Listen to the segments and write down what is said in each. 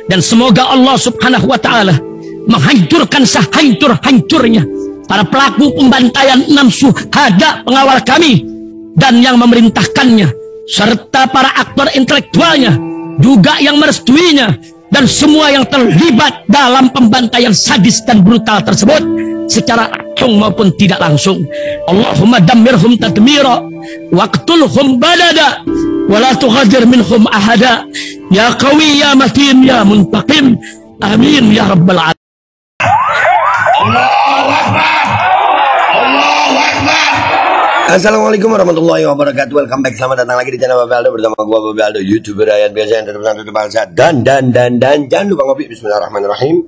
Dan semoga Allah subhanahu wa ta'ala menghancurkan sehancur-hancurnya para pelaku pembantaian 6 syuhada pengawal kami dan yang memerintahkannya, serta para aktor intelektualnya juga yang merestuinya, dan semua yang terlibat dalam pembantaian sadis dan brutal tersebut secara langsung maupun tidak langsung. Allahumma dammirhum tadmira waqtulhum badada wala tughadir minhum ahada ya qawi ya matin ya muntaqim amin ya rabbal alamin. Assalamualaikum warahmatullahi wabarakatuh. Welcome back, selamat datang lagi di channel Bapak Aldo bersama gua Bapak Aldo, YouTuber rakyat biasa yang tetap santai bangsa dan jangan lupa ngopi. Bismillahirrahmanirrahim.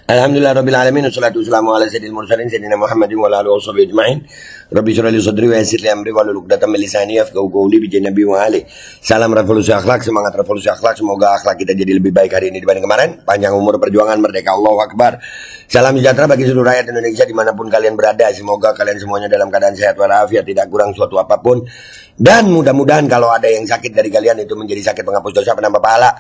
Alhamdulillah rabbil alamin, wassalatu wassalamu ala sayyidil mursalin sayyidina Muhammadin wa ala alihi washabihi ajmain. Rabbi shrah li sadri wa yassir li amri wahlul 'uqdatam min lisani yafqahu qawli bi nabi wa ali. Salam revolusi akhlak, semangat revolusi akhlak. Semoga akhlak kita jadi lebih baik hari ini dibanding kemarin. Panjang umur, perjuangan, merdeka, Allahu Akbar. Salam sejahtera bagi seluruh rakyat Indonesia dimanapun kalian berada. Semoga kalian semuanya dalam keadaan sehat walafiat, tidak kurang suatu apapun. Dan mudah-mudahan kalau ada yang sakit dari kalian itu menjadi sakit penghapus dosa, penambah pahala.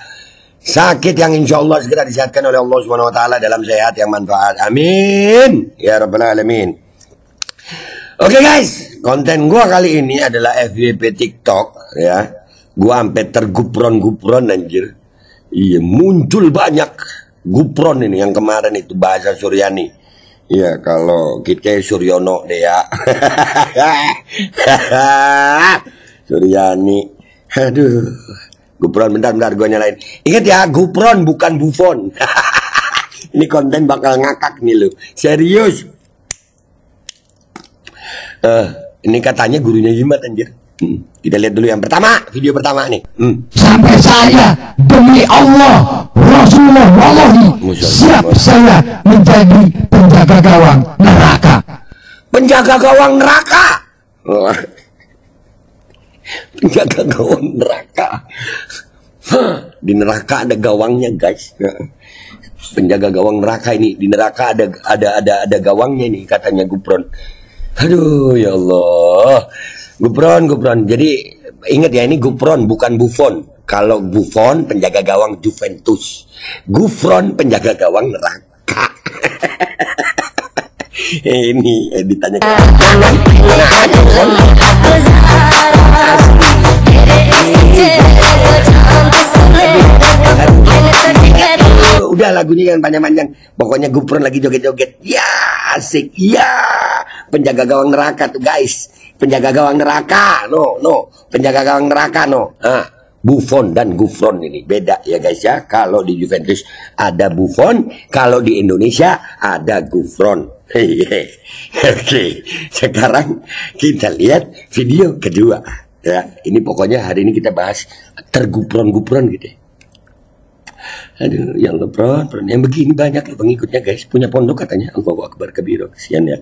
Sakit yang insya Allah segera disehatkan oleh Allah Subhanahu Wa Taala dalam sehat yang manfaat. Amin ya rabbal alamin. Oke guys, konten gua kali ini adalah FYP TikTok ya. Gua sampai tergupron anjir. Iya, muncul banyak gupron ini yang kemarin itu bahasa Suryani. Iya, kalau kita Suryono deh ya. Suryani. Aduh. Gupron, bentar gue nyalain. Ingat ya, Gupron bukan Buffon. Ini konten bakal ngakak nih lo. Serius. Ini katanya gurunya Jimat anjir. Kita lihat dulu yang pertama, video pertama nih. Sampai saya demi Allah Rasulullah wallahi siap saya menjadi penjaga gawang neraka. Penjaga gawang neraka. Penjaga gawang neraka. Di neraka ada gawangnya guys. Penjaga gawang neraka ini di neraka ada gawangnya nih katanya Gupron. Aduh ya Allah. Gupron. Jadi ingat ya, ini Gupron bukan Buffon. Kalau Buffon penjaga gawang Juventus, Gupron penjaga gawang neraka. Ini ditanya udah lagunya yang panjang-panjang. Pokoknya Gupron lagi joget-joget. Ya asik. Ya penjaga gawang neraka tuh guys. Penjaga gawang neraka. No. Penjaga gawang neraka no. Buffon dan Gupron ini beda ya guys ya. Kalau di Juventus ada Buffon, kalau di Indonesia ada Gupron. Oke, sekarang kita lihat video kedua ya. Ini pokoknya hari ini kita bahas tergupron-gupron gitu. Aduh, yang Gupron yang begini banyak loh pengikutnya guys. Punya pondok katanya. Allahu Akbar kabiro. Kesian ya.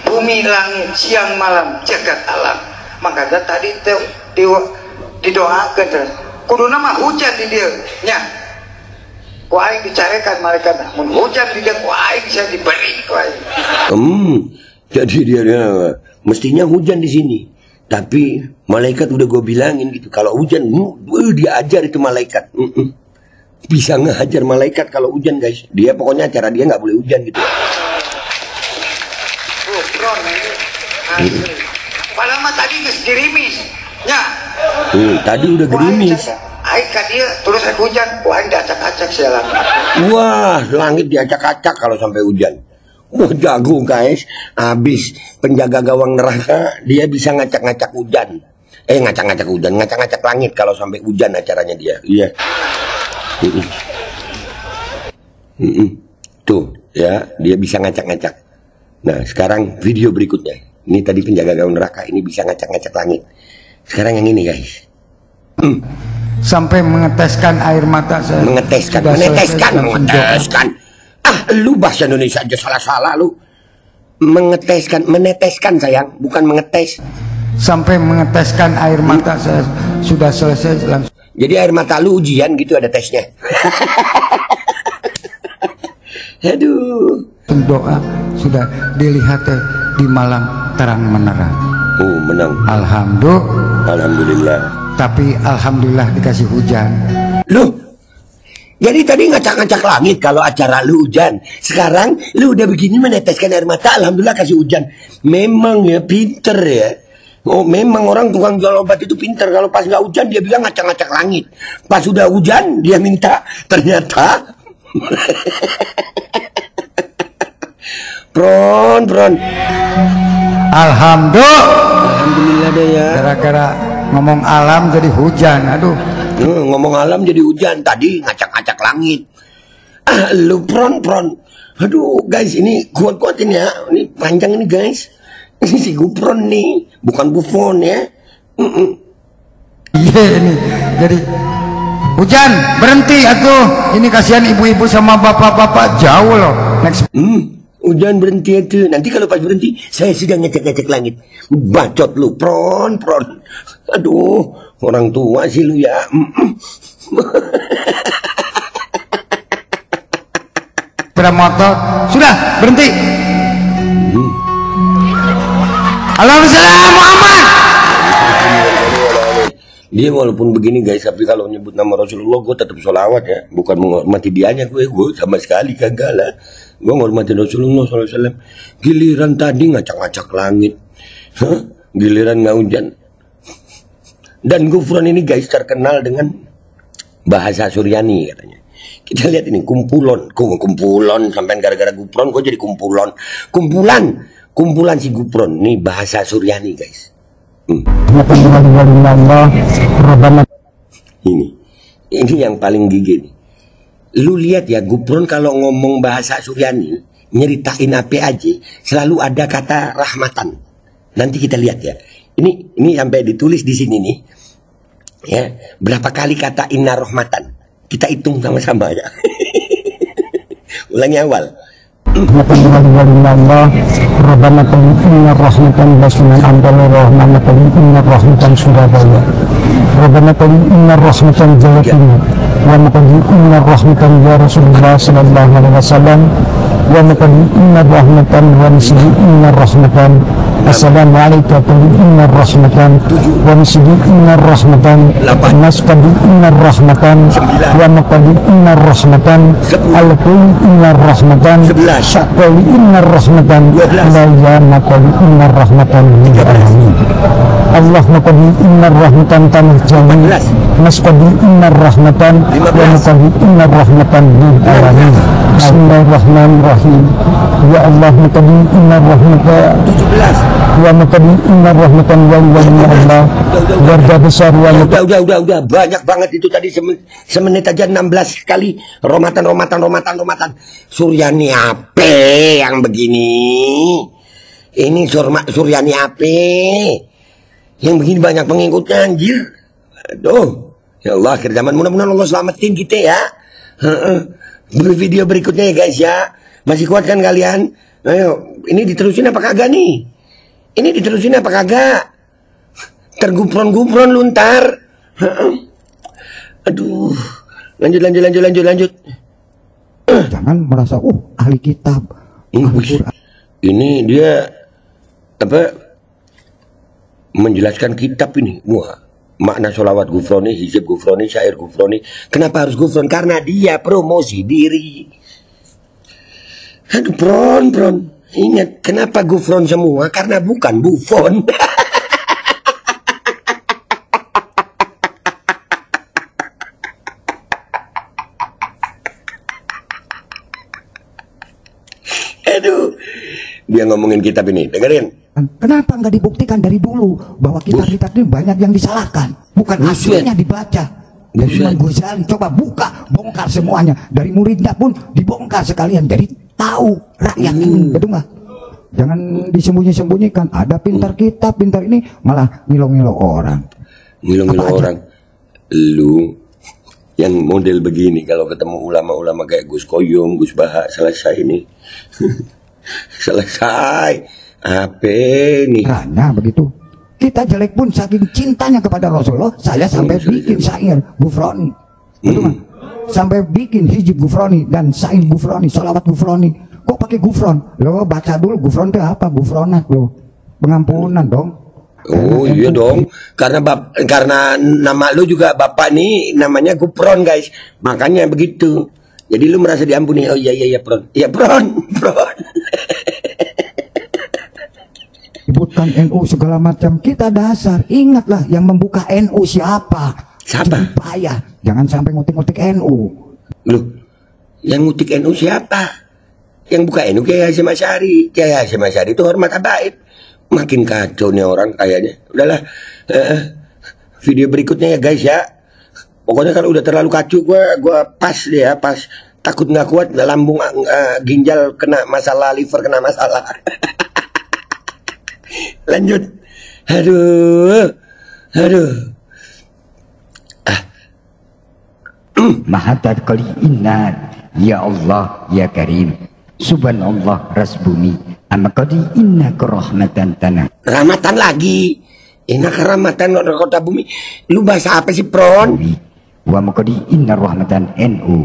Bumi langit siang malam jagat alam. Makanya tadi didoakan terus. Kudu nama hujan di dia. Nya. Ku aing dicarikan malaikat. Mun hujan di dia ku aing bisa diberi ku aing. Jadi dia mestinya hujan di sini. Tapi malaikat udah gue bilangin gitu. Kalau hujan, dia ajar itu malaikat. Bisa ngehajar malaikat kalau hujan guys. Dia pokoknya acara dia nggak boleh hujan gitu. Padahal mah tadi geus gerimis. Nya. Tadi udah gerimis. Aing ka dia terus hujan, wah diacak-acak sialan. Wah, langit diacak-acak kalau sampai hujan. Wah, jago guys. Habis penjaga gawang neraka, dia bisa ngacak-ngacak hujan. Ngacak-ngacak hujan, ngacak-ngacak langit kalau sampai hujan acaranya dia. Iya. Tuh, ya, dia bisa ngacak-ngacak. Nah, sekarang video berikutnya. Ini tadi penjaga gawang neraka, ini bisa ngacak-ngacak langit. Sekarang yang ini guys. Sampai mengeteskan air mata saya. Meneteskan. Lu bahasa Indonesia aja salah-salah lu. Meneteskan sayang, bukan mengetes. Sampai mengeteskan air mata saya sudah selesai langsung. Jadi air mata lu ujian gitu ada tesnya. Aduh. Doa sudah dilihat di malam terang menerang. Menang. Alhamdulillah. tapi alhamdulillah dikasih hujan. Loh, jadi tadi ngacak-ngacak langit kalau acara lu hujan. Sekarang lu udah begini meneteskan air mata, alhamdulillah kasih hujan. Memang ya pinter ya. Oh, memang orang tukang jual obat itu pinter. Kalau pas nggak hujan dia bilang ngacak-ngacak langit. Pas sudah hujan dia minta, ternyata Pron. Alhamdulillah deh ya. Gara-gara ngomong alam jadi hujan. Aduh. Ngomong alam jadi hujan. Tadi ngacak-ngacak langit. Lu Pron. Aduh guys, ini kuat-kuatin ya. Ini panjang ini guys. Ini si Gufron nih, bukan Buffon ya. Iya ini. Jadi hujan berhenti atuh. Ini kasihan ibu-ibu sama bapak-bapak jauh loh. Next. Hujan berhenti itu. Nanti kalau pas berhenti, saya sedang ngecek-ngecek langit. Bacot lu, Pron. Aduh, orang tua sih lu ya. Sepeda motor sudah berhenti. Allahumma Muhammad. Dia walaupun begini guys, tapi kalau nyebut nama Rasulullah gue tetap sholawat ya. Bukan menghormati dianya gue sama sekali kagak lah. Gue menghormati Rasulullah SAW. Giliran tadi ngacak-ngacak langit, giliran nggak hujan. Dan Gufron ini guys terkenal dengan bahasa Suryani katanya. Kita lihat ini kumpulan sampai gara-gara Gufron gue jadi kumpulan si Gufron. Nih bahasa Suryani guys. Ini yang paling gigi nih. Lu lihat ya, Gufron kalau ngomong bahasa Suryani nyeritain apa aja selalu ada kata rahmatan. Nanti kita lihat ya. Ini sampai ditulis di sini nih. Ya, berapa kali kata inna rahmatan? Kita hitung sama-sama ya. Ulangi awal. Rabbana inna rahmatan basunan amdalu rahmatan inna rahmatan surabaya Rabbana inna rahmatan jawa timur wa maqadi inna rahmatan ya Rasulullah sallallahu alaihi wasallam wa maqadi inna rahmatan wa nisbi inna rahmatan assalamualaikum inna rahmatan wa nisbi inna rahmatan nasqadi inna rahmatan wa maqadi inna rahmatan al-qul inna rahmatan syaqali inna rahmatan la yamaqali inna rahmatan lil alamin Allah maqadi inna rahmatan tanah jami nasqadi inna rahmatan wa maqadi inna rahmatan lil alamin bismillahirrahmanirrahim ya Allah maqadi inna rahmatan wa maqadi inna rahmatan wa Allah warga besar wa udah banyak banget itu tadi semenit aja 16 kali romatan Suryani ape yang begini. Ini Suryani ape yang begini banyak pengikutnya anjir. Aduh, ya Allah akhir zaman, mudah-mudahan Allah selamatin kita ya. Video berikutnya ya guys ya. Masih kuat kan kalian? Ayo, ini diterusin apa kagak nih? Ini diterusin apa kagak? Tergupron luntar. Aduh, lanjut. Jangan merasa ahli kitab. Ini dia apa? Menjelaskan kitab ini. Wah, makna sholawat Gufroni, hizib Gufroni, syair Gufroni. Kenapa harus Gufron? Karena dia promosi diri. Aduh, Pron. Ingat, kenapa Gufron semua? Karena bukan Buffon. Aduh, dia ngomongin kitab ini, dengerin. Kenapa nggak dibuktikan dari dulu bahwa kitab-kitab ini banyak yang disalahkan, bukan hasilnya dibaca. Dari Imam Ghazali, coba bongkar semuanya. Dari muridnya pun dibongkar sekalian, jadi tahu rakyat ini, betul nggak? Jangan disembunyi-sembunyikan. Ada pintar kitab, pintar ini malah ngilo-ngilo orang. Ngilo-ngilo orang. Lu yang model begini kalau ketemu ulama-ulama kayak Gus Koyong, Gus Baha, selesai ini. Selesai. Apa nih? Karena begitu. Kita jelek pun saking cintanya kepada Rasulullah, saya sampai bikin syair Gufroni. Betul nggak? Sampai bikin hijab Gufroni dan syair Gufroni, sholawat Gufroni. Kok pakai Gufron? Lo baca dulu Gufron itu apa? Gufronat lo. Pengampunan dong. Oh iya dong, karena nama lu juga bapak nih namanya Gupron guys, makanya begitu. Jadi lu merasa diampuni. Oh iya Pron, iya Pron. Sebutkan NU segala macam, kita dasar. Ingatlah yang membuka NU siapa? Siapa? Payah, jangan sampai ngutik-ngutik NU. Loh, yang ngutik NU siapa? Yang buka NU Kiai Hasyim Asy'ari. Kiai Hasyim Asy'ari itu hormat habaib. Makin kacau nih orang kayaknya. Udahlah, video berikutnya ya guys ya. Pokoknya kalau udah terlalu kacau gua pas deh ya, pas. Takut nggak kuat, lambung ginjal kena masalah, liver kena masalah. Lanjut. Aduh. Mahatat kali inna ya Allah ya Karim subhanallah rasbumi amma kadi inna kerahmatan tanah Rahmatan lagi. Inna kerahmatan kota bumi. Lu bahasa apa sih Pron? wa makadi inna rahmatan NU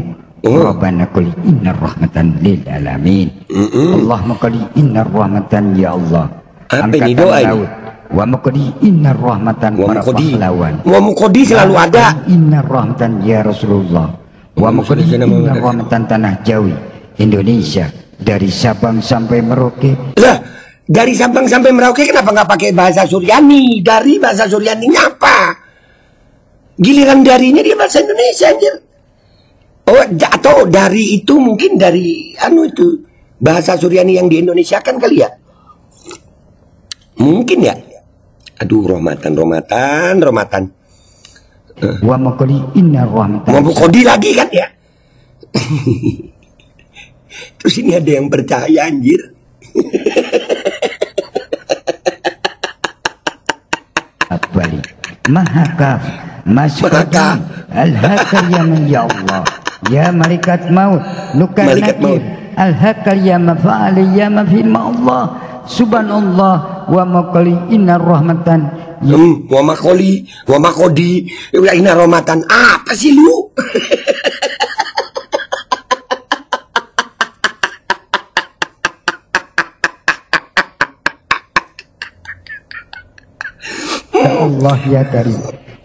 Rabbana kali inna rahmatan lil alamin Allah makadi inna rahmatan ya Allah. Apa ini doa ini? Wa makadi inna rahmatan para pahlawan. Wa mukodi selalu ada. Inna rahmatan ya Rasulullah. Wa makadi inna rahmatan tanah Jawi Indonesia dari Sabang sampai Merauke. Lah, dari Sabang sampai Merauke kenapa nggak pakai bahasa Suryani? Dari bahasa Suryaninya apa? Giliran darinya dia bahasa Indonesia anjir. Oh, atau dari itu mungkin dari itu bahasa Suryani yang di Indonesia kan kali ya? Mungkin ya. Aduh, romatan. Wa makadi inna rahmatan. Mau kodi lagi kan ya? Terus ini ada yang percaya anjir. Bali mahakaf masyarakat al-hakal ya Allah ya malaikat maut nukan nakir al-hakal ya mafa'ali ya mafil Allah subhanallah wa makali inna rahmatan wa makodi inna rahmatan. Apa sih lu? ya Allah ya Karim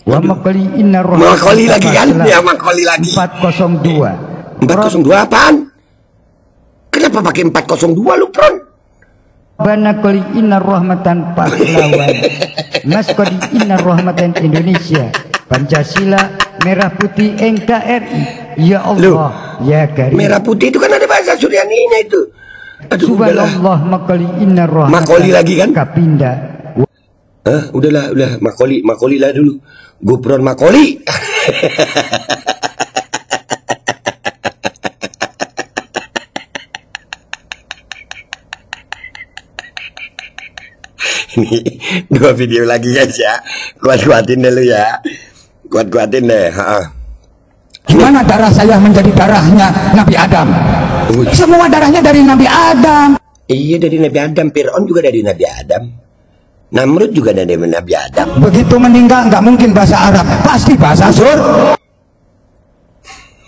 wa makali inna rahmatan. Makoli lagi kan? Ya makoli lagi. 402 apaan? Kenapa pakai 402 lu Pron? Bana kali inna rahmatan pahlawan Mas kali inna rahmatan Indonesia Pancasila merah putih NKRI ya Allah ya Karim. Merah putih itu kan ada bahasa Suryaninya itu. Aduh, subhanallah makali inna rahmatan makoli lagi kan? Kapinda. Udah makoli lah dulu. Gupron makoli. Ini 2 video lagi guys ya. Kuat-kuatin dulu ya. Kuat-kuatin deh. Gimana darah saya menjadi darahnya Nabi Adam? Semua darahnya dari Nabi Adam. Iya, dari Nabi Adam. Fir'aun juga dari Nabi Adam. Namrud juga dari Nabi Adam. Begitu meninggal nggak mungkin bahasa Arab, pasti bahasa Sur.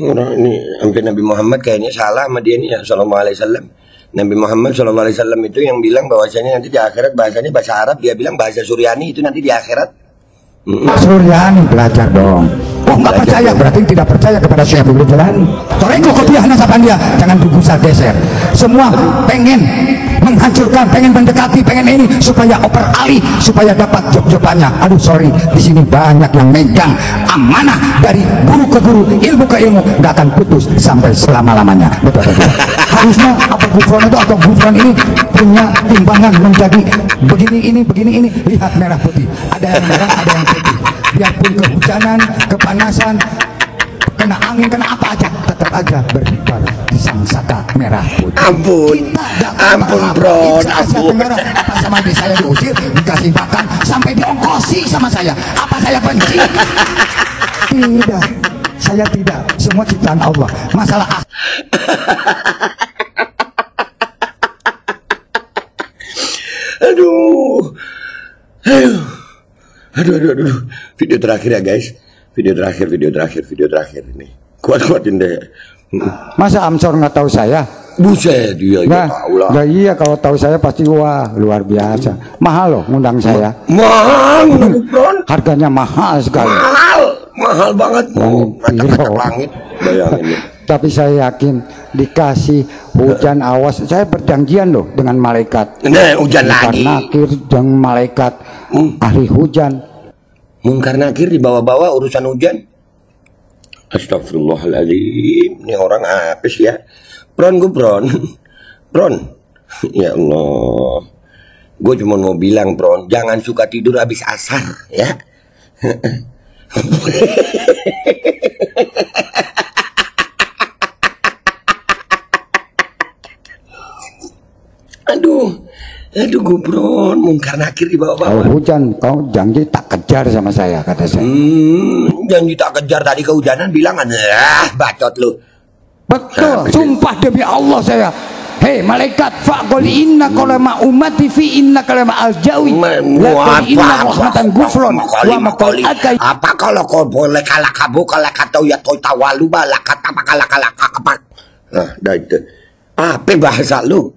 Ini hampir Nabi Muhammad kayaknya salah sama dia nih ya, sallallahu alaihi wasallam. Nabi Muhammad sallallahu alaihi wasallam itu yang bilang bahwasanya nanti di akhirat bahasanya bahasa Arab, dia bilang bahasa Suryani itu nanti di akhirat. Suryani belajar dong. Oh nggak percaya berarti tidak percaya kepada Syekh Abdul Jalani. Toreko kopiah nasaban dia, jangan digusar geser. Semua pengen menghancurkan, pengen mendekati, pengen ini supaya oper alih, supaya dapat job-jobannya. Aduh sorry, di sini banyak yang megang amanah dari guru ke guru, ilmu ke ilmu, nggak akan putus sampai selama-lamanya. Betul. Harusnya apa Gufron itu atau Gufron ini punya timbangan menjadi begini ini. Lihat merah putih, ada yang merah, ada yang putih. Biarpun kehujanan, kepanasan, kena angin, kena apa aja, tetap aja berkibar di sangsaka merah putih. Ampun bro, ampun. Apa sama adik saya diusir, dikasih makan, sampai diongkosi sama saya. Apa saya benci? Tidak, saya tidak. Semua ciptaan Allah. Masalah Aduh. Video terakhir ya guys. Video terakhir ini. Kuat-kuatin deh. Masa Amsor nggak tahu saya? Buset, iya, Nah, tahu lah. ya iya kalau tahu saya pasti wah luar biasa. Mahal loh ngundang saya. Mahal, Bron. Harganya mahal sekali. Mahal banget. Ngacak-ngacak langit, bayangin. Tapi saya yakin dikasih hujan awas. Saya berjanjian loh dengan malaikat. Nah, hujan Munkar lagi. Nakir dengan malaikat ahli hujan. Munkar Nakir dibawa-bawa urusan hujan. Astagfirullahaladzim. Ini orang apa sih ya? Bron. Bron. Ya Allah. Gue cuma mau bilang, Bron, jangan suka tidur habis asar, ya. Aduh, Gubron, Munkar Nakir di bawah-bawah. Kalau hujan, kau janji tak kejar sama saya, kata saya. Janji tak kejar tadi kehujanan bilang, bacot lu. Betul, sumpah demi Allah saya. Hei malaikat, faqul inna kalama ummati fi inna kalama aljawi. Lakin inna rahmatan gufron. Apa kalau kau boleh kalah kabu kalau kata ya toy tawalu bala kata kalah kapak. Nah, dah itu. Apa bahasa lu?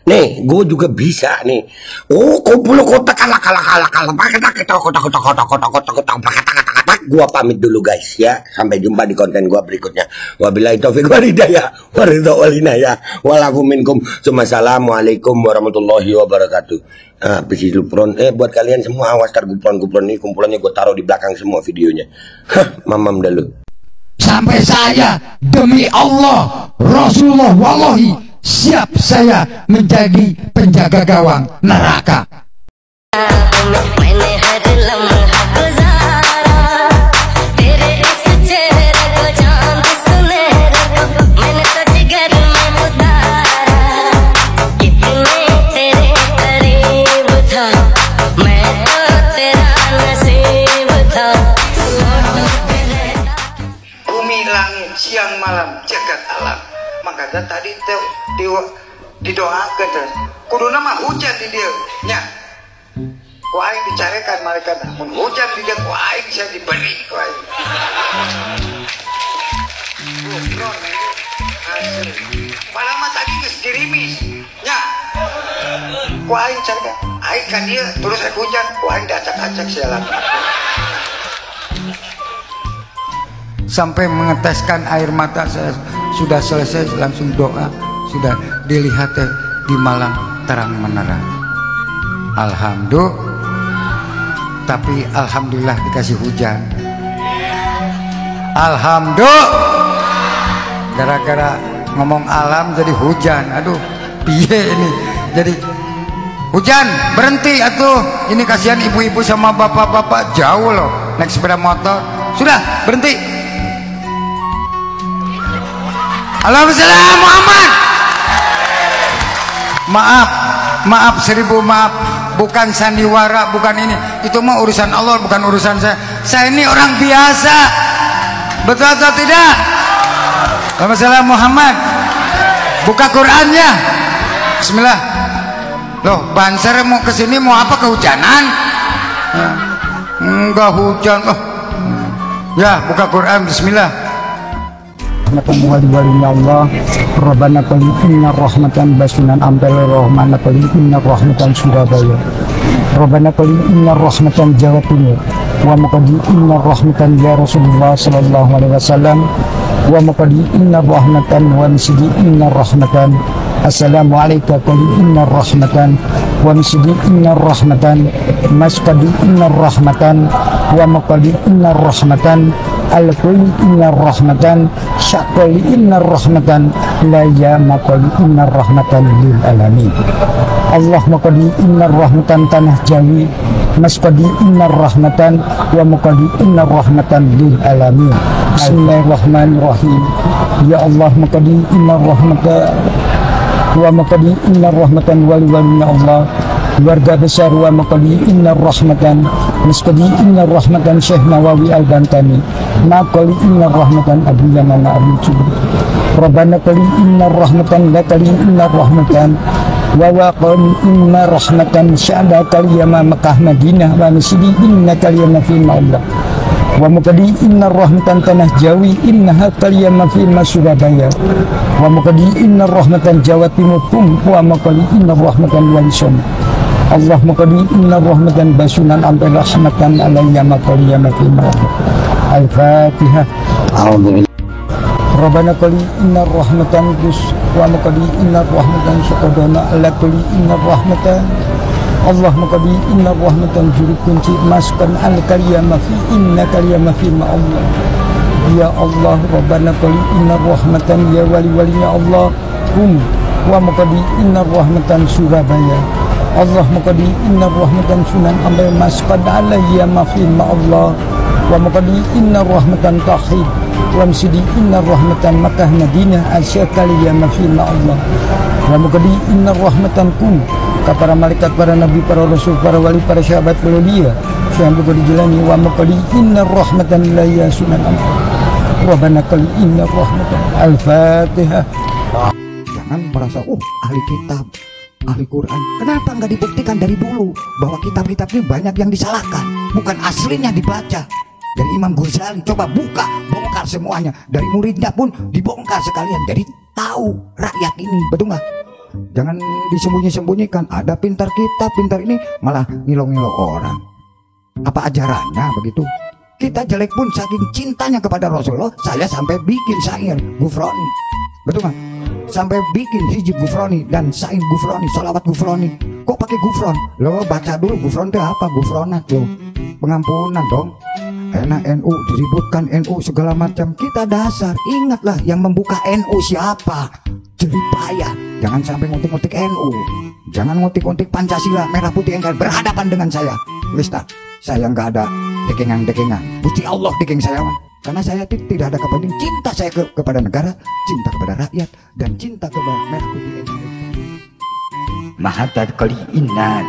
Nih, gue juga bisa nih. Oh, kumpul kota kalah. Gua pamit dulu guys ya. Sampai jumpa di konten gua berikutnya. Wabillahi taufiq wal hidayah. Walakum minkum. Assalamualaikum warahmatullahi wabarakatuh. Bron. Buat kalian semua awas tar gupron ini kumpulannya gua taruh di belakang semua videonya. Mamam dulu. Sampai saya demi Allah Rasulullah wallahi siap saya menjadi penjaga gawang neraka. Bumi langit siang malam jagat alam. Makanya tadi didoakan terus. Kudu nama hujan di dia. Nya. Ku aing dicarekan malaikat. Mun hujan di dia ku aing bisa diberi ku aing. Padahal mah tadi geus dirimis. Nya. Ku aing carekan. Aing kan dia terus hujan ku aing dacak-acak sialan. Sampai mengeteskan air mata saya sudah selesai langsung doa sudah dilihat di malam terang menerang. Alhamdulillah, tapi alhamdulillah dikasih hujan. Alhamdulillah, gara-gara ngomong alam jadi hujan. Aduh, piye ini jadi hujan berhenti atuh. Ini kasihan ibu-ibu sama bapak-bapak jauh loh naik sepeda motor. Sudah berhenti. Alhamdulillah Muhammad. Maaf 1000 maaf. Bukan sandiwara, bukan ini. Itu mah urusan Allah, bukan urusan saya. Saya ini orang biasa. Betul atau tidak? Alhamdulillah Muhammad. Buka Qurannya. Bismillah. Loh, Banser mau kesini mau apa, kehujanan? Enggak hujan. Oh. Ya, buka Quran. Bismillah. Wali-walinya Allah Rabbana qul inna rahmatan basunan ampel rahmana qul inna rahmatan Surabaya Rabbana qul inna rahmatan Jawa Timur wa maqadi inna rahmatan ya Rasulullah sallallahu alaihi wasallam wa maqadi inna rahmatan wa misdi inna rahmatan assalamualaikum qul inna rahmatan wa misdi inna rahmatan masqadi inna rahmatan wa maqadi inna rahmatan al-kulli inna rahmatan syakoli inna rahmatan la ya maqali inna rahmatan lil alamin Allah maqali inna rahmatan tanah jawi masqadi inna rahmatan wa maqali inna rahmatan lil alamin bismillahirrahmanirrahim ya Allah maqali inna rahmatan wa maqali inna rahmatan wali-walinya Allah keluarga besar wa maqali inna rahmatan masqadi inna rahmatan Syekh Nawawi Al-Bantani maqali inna rahmatan Abu Yaman Abu Jubri Rabbana qali inna rahmatan la qali inna rahmatan wa waqali inna rahmatan sya'da kali yama Mekah Madinah wa misdi inna kali yama fi Allah wa muqadi inna rahmatan tanah Jawi innaha kaliyama fi Surabaya wa muqadi inna rahmatan Jawa Timur kum wa muqadi inna rahmatan Walisom Allah muqadi inna rahmatan Basunan ampe rahmatan alayya makaliyama fi Al-Fatihah. Rabbana qali inna rahmatan Gus wa muqadi inna rahmatan Suqadana ala qali inna rahmatan Allah muqadi inna rahmatan juru kunci maskan al-kaliyama fi inna kaliyama fi Allah. Ya Allah Rabbana qali inna rahmatan ya wali-walinya Allah kum wa muqadi inna rahmatan Surabaya Allah muqadi inna rahmatan Sunan ambil maskan alayyama fi Allah wa muqadi inna rahmatan Tauhid wa msidi inna rahmatan Makkah Madinah Asia kaliyama fi Allah wa muqadi inna rahmatan kum para malaikat, para nabi, para rasul, para wali, para sahabat, para dia yang juga dijalani wa maqali inna rahmatan la yasunan Rabbana qali inna rahmatan. Al-Fatihah. Jangan merasa ahli kitab, ahli Quran. Kenapa nggak dibuktikan dari dulu bahwa kitab-kitab ini banyak yang disalahkan, bukan aslinya dibaca. Dari Imam Ghazali, coba buka, bongkar semuanya. Dari muridnya pun dibongkar sekalian. Jadi tahu rakyat ini, betul nggak? Jangan disembunyi-sembunyikan. Ada pintar kitab, pintar ini, malah ngilo-ngilo orang. Apa ajarannya begitu? Kita jelek pun saking cintanya kepada Rasulullah, saya sampai bikin syair Gufroni, betul nggak? Sampai bikin hijab Gufroni dan syair Gufroni, salawat Gufroni. Kok pakai Gufron? Lo baca dulu Gufron itu apa? Gufronat lo, pengampunan dong. Enak NU diributkan NU segala macam. Kita dasar, ingatlah yang membuka NU siapa? Jadi payah. Jangan sampai ngutik-ngutik NU, jangan ngutik-ngutik Pancasila merah putih engkar berhadapan dengan saya. Wis tak, saya nggak ada dekengan-dekengan. Gusti Allah dekeng saya, karena saya tidak ada kepentingan. Cinta saya kepada negara, cinta kepada rakyat, dan cinta kepada merah putih Indonesia. Mahatat kali inna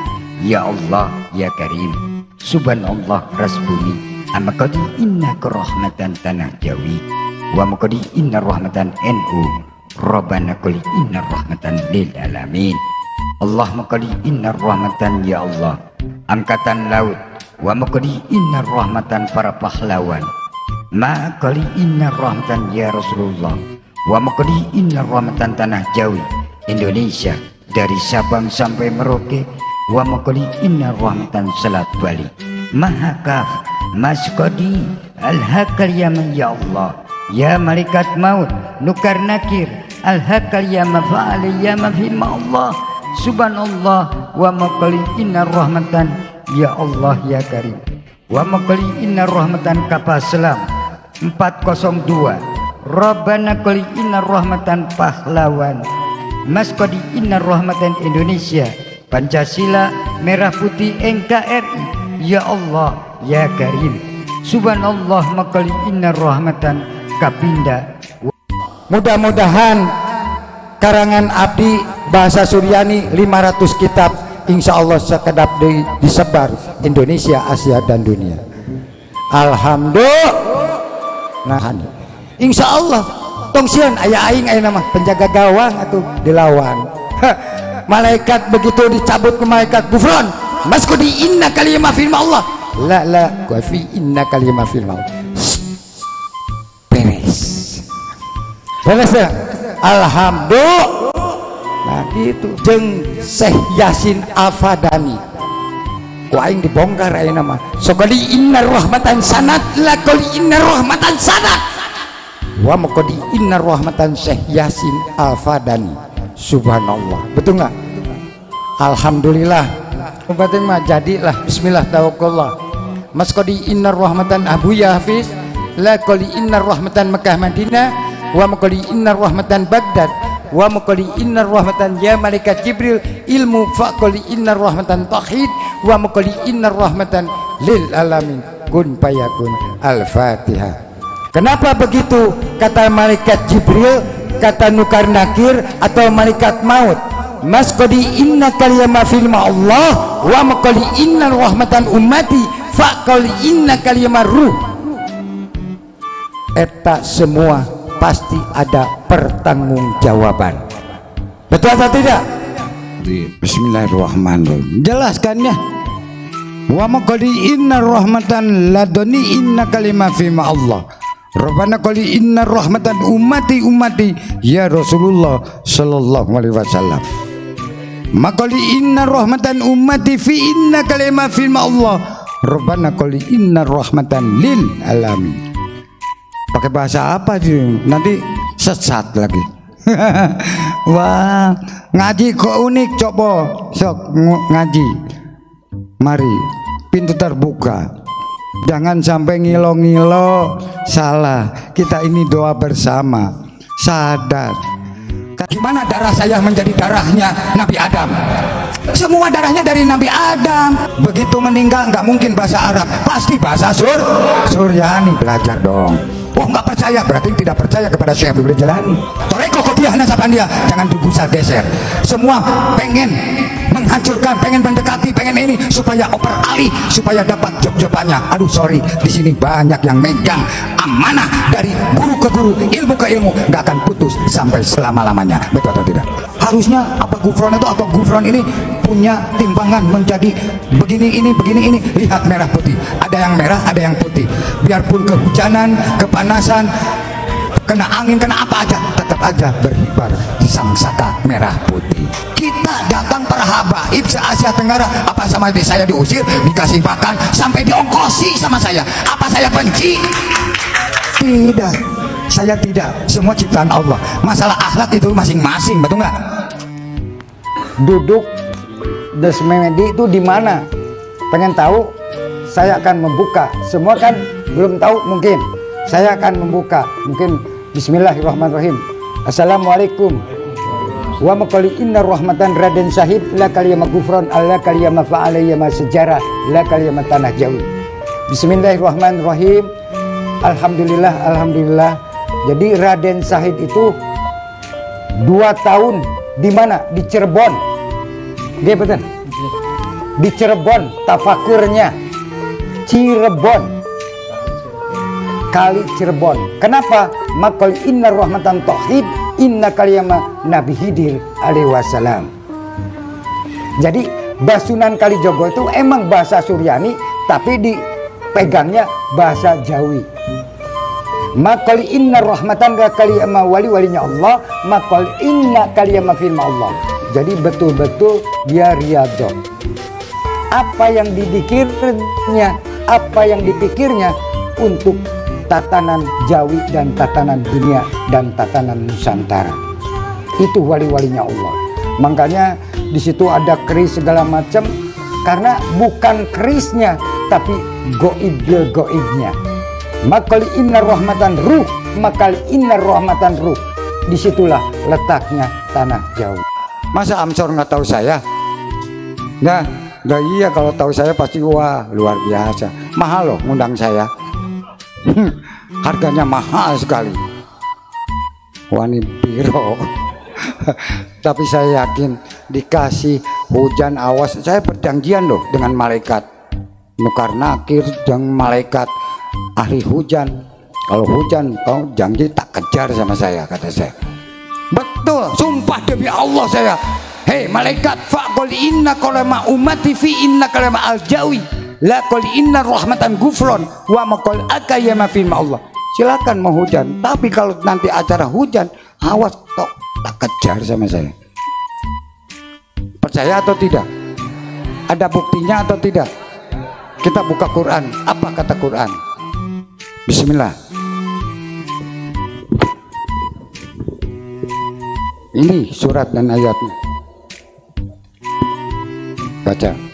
ya Allah ya Karim subhanallah rasbuni amakadi inna kerahmatan tanah Jawi wa makadi inna rahmatan NU Rabbana qali inna rahmatan lil alamin Allah makali inna rahmatan ya Allah angkatan laut wa makali inna rahmatan para pahlawan makali inna rahmatan ya Rasulullah wa makali inna rahmatan tanah Jawi Indonesia dari Sabang sampai Merauke wa makali inna rahmatan Selat Bali mahakaf maskodi al-hakal ya Allah ya malaikat maut nukar nakir al-hakal ya mafa'ali ya mafhima Allah subhanallah wa maqali inna rahmatan ya Allah ya Karim wa maqali inna rahmatan kapal selam 402 Rabbana qali inna rahmatan pahlawan maskodi inna rahmatan Indonesia Pancasila merah putih NKRI ya Allah ya Karim subhanallah maqali inna rahmatan Kapinda. Mudah-mudahan karangan abdi bahasa Suryani 500 kitab insya Allah sekedap disebar Indonesia, Asia dan dunia. Alhamdulillah. Nah, insya Allah tong sian aya aing aya nama penjaga gawang atau dilawan. Malaikat begitu dicabut ke malaikat Gufron maskudi inna kalimah firman Allah la fi inna kalimah firman Allah. Beres ya? Alhamdulillah. Nah gitu jeung Syekh Yasin Al-Fadani ku aing dibongkar aya nama sokali inna rahmatan sanad la qali inna rahmatan sanad wa maqadi inna rahmatan Syekh Yasin Al-Fadani subhanallah betul nggak? Alhamdulillah penting mah jadilah bismillah tawakkallah mas qadi inna rahmatan Abu Hafiz la qali inna rahmatan Makkah Madinah wa maqali inna rahmatan Baghdad wa maqali inna rahmatan ya malaikat Jibril ilmu faqali inna rahmatan Tauhid wa maqali inna rahmatan lil alamin kun payakun. Al-Fatihah. Kenapa begitu kata malaikat Jibril, kata nukar nakir atau malaikat maut? Mas qadi inna kalimah filma Allah wa maqali inna rahmatan ummati faqali inna kalimah ruh. Eta semua pasti ada pertanggungjawaban. Betul atau tidak? Bismillahirrahmanirrahim. Jelaskannya. Wa maqali inna rahmatan ladoni inna kalimah fi ma Allah. Rabbana qali inna rahmatan ummati ya Rasulullah sallallahu alaihi wasallam. Maqali inna rahmatan ummati fi inna kalimah fi ma Allah. Rabbana qali inna rahmatan lil alamin. Pakai bahasa apa sih? Nanti sesat lagi. Wah, ngaji kok unik, coba sok ngaji. Mari, pintu terbuka. Jangan sampai ngilo-ngilo, salah. Kita ini doa bersama. Sadar. Gimana darah saya menjadi darahnya Nabi Adam? Semua darahnya dari Nabi Adam. Begitu meninggal nggak mungkin bahasa Arab, pasti bahasa Suryani. Belajar dong. Oh nggak percaya, berarti tidak percaya kepada Syekh Abdul Jalani. Toreko kopiah nasaban dia, jangan digusar geser. Semua pengen menghancurkan, pengen mendekati, pengen ini supaya oper alih, supaya dapat job-jobannya. Aduh sorry, di sini banyak yang megang amanah dari guru ke guru, ilmu ke ilmu, nggak akan putus sampai selama-lamanya. Betul atau tidak? Harusnya apa gufron itu atau gufron ini punya timbangan menjadi begini ini. Lihat merah putih, ada yang merah, ada yang putih. Biarpun kehujanan, kepanasan, kena angin, kena apa aja, tetap aja berkibar di sangsaka merah putih. Kita datang para habaib se-Asia Tenggara, apa sama saya diusir, dikasih makan, sampai diongkosi sama saya. Apa saya benci? Tidak, saya tidak. Semua ciptaan Allah. Masalah akhlak itu masing-masing, betul nggak? Duduk Desmedi itu di mana? Pengen tahu? Saya akan membuka. Semua kan belum tahu mungkin. Saya akan membuka. Mungkin bismillahirrahmanirrahim. Assalamualaikum. Wa maqali inna rahmatan Raden Sahib la kaliyama gufron alla kaliyama fa'alayama sejarah la kaliyama tanah Jawi. Bismillahirrahmanirrahim. Alhamdulillah. Jadi Raden Sahib itu 2 tahun di mana? Di Cirebon. Dia betul. Di Cirebon tafakurnya. Cirebon. Kali Cirebon. Kenapa? Makal inna rahmatan tauhid inna kaliyama Nabi Hidir alaihi wasallam. Jadi Basunan Kalijogo itu emang bahasa Suryani tapi dipegangnya bahasa Jawi. Makal inna rahmatan kaliyama wali-walinya Allah, makal inna kaliyama firma Allah. Jadi betul-betul dia riyadhah. Apa yang dipikirnya, apa yang dipikirnya untuk tatanan Jawi dan tatanan dunia dan tatanan Nusantara. Itu wali-walinya Allah. Makanya di situ ada keris segala macam karena bukan kerisnya tapi goibnya. Makal inna rahmatan ruh, makal inna rahmatan ruh. Disitulah letaknya tanah Jawi. Masa Amsor nggak tahu saya? Nah iya kalau tahu saya pasti wah luar biasa. Mahal loh ngundang saya. Harganya mahal sekali. Wani biro. Tapi saya yakin dikasih hujan awas. Saya berjanjian loh dengan malaikat nukar nakir dan malaikat ahli hujan. Kalau hujan kau janji tak kejar sama saya, kata saya. Betul, sumpah demi Allah saya. Hei malaikat, faqul inna kalama ummati fi inna kalama al-jawi la qul inna rahmatan gufron wa maqul akayama fi Allah. Silakan mau hujan, tapi kalau nanti acara hujan awas tok tak kejar sama saya. Percaya atau tidak? Ada buktinya atau tidak? Kita buka Quran. Apa kata Quran? Bismillah. Ini surat dan ayatnya. Baca.